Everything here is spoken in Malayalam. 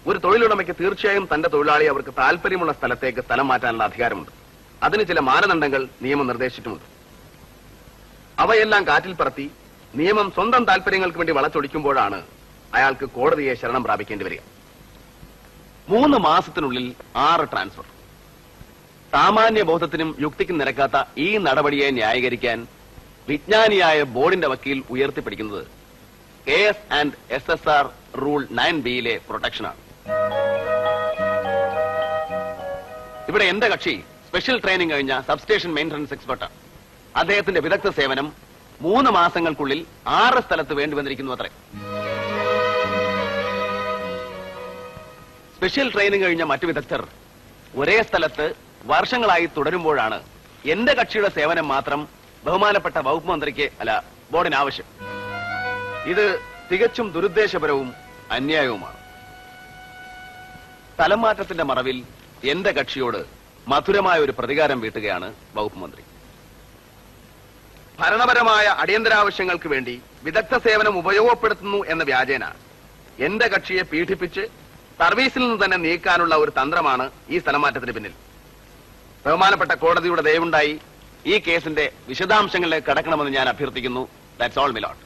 ഒരു തൊഴിലുടമയ്ക്ക് തീർച്ചയായും തന്റെ തൊഴിലാളി അവർക്ക് താല്പര്യമുള്ള സ്ഥലത്തേക്ക് സ്ഥലം മാറ്റാനുള്ള അധികാരമുണ്ട്. അതിന് ചില മാനദണ്ഡങ്ങൾ നിയമം നിർദ്ദേശിച്ചിട്ടുമുണ്ട്. അവയെല്ലാം കാറ്റിൽ പറത്തി നിയമം സ്വന്തം താല്പര്യങ്ങൾക്ക് വേണ്ടി വളച്ചൊടിക്കുമ്പോഴാണ് അയാൾക്ക് കോടതിയെ ശരണം പ്രാപിക്കേണ്ടി വരിക. 3 മാസത്തിനുള്ളിൽ 6 ട്രാൻസ്ഫർ. സാമാന്യ ബോധത്തിനും യുക്തിക്കും നിരക്കാത്ത ഈ നടപടിയെ ന്യായീകരിക്കാൻ വിജ്ഞാനിയായ ബോർഡിന്റെ വക്കീൽ ഉയർത്തിപ്പിടിക്കുന്നത് KS&SSR റൂൾ 9B പ്രൊട്ടക്ഷനാണ്. ഇവിടെ എന്റെ കക്ഷി സ്പെഷ്യൽ ട്രെയിനിങ് കഴിഞ്ഞ സബ്സ്റ്റേഷൻ മെയിന്റനൻസ് എക്സ്പെർട്ടാണ്. അദ്ദേഹത്തിന്റെ വിദഗ്ധ സേവനം 3 മാസങ്ങൾക്കുള്ളിൽ 6 സ്ഥലത്ത് വേണ്ടി വന്നിരിക്കുന്നു അത്രേ. സ്പെഷ്യൽ ട്രെയിനിങ് കഴിഞ്ഞ മറ്റു വിദഗ്ധർ ഒരേ സ്ഥലത്ത് വർഷങ്ങളായി തുടരുമ്പോഴാണ് എന്റെ കക്ഷിയുടെ സേവനം മാത്രം ബഹുമാനപ്പെട്ട വകുപ്പ് മന്ത്രിക്ക് ബോർഡിന് ആവശ്യം. ഇത് തികച്ചും ദുരുദ്ദേശപരവും അന്യായവുമാണ്. സ്ഥലംമാറ്റത്തിന്റെ മറവിൽ എന്റെ കക്ഷിയോട് മധുരമായ ഒരു പ്രതികാരം വീട്ടുകയാണ് വകുപ്പ് മന്ത്രി. ഭരണപരമായ അടിയന്തരാവശ്യങ്ങൾക്ക് വേണ്ടി വിദഗ്ധ സേവനം ഉപയോഗപ്പെടുത്തുന്നു എന്ന വ്യാജേന എന്റെ കക്ഷിയെ പീഡിപ്പിച്ച് സർവീസിൽ നിന്ന് തന്നെ നീക്കാനുള്ള ഒരു തന്ത്രമാണ് ഈ സ്ഥലമാറ്റത്തിന് പിന്നിൽ. ബഹുമാനപ്പെട്ട കോടതിയുടെ ദയവുണ്ടായി ഈ കേസിന്റെ വിശദാംശങ്ങളിലേക്ക് കടക്കണമെന്ന് ഞാൻ അഭ്യർത്ഥിക്കുന്നു. That's all, my Lord.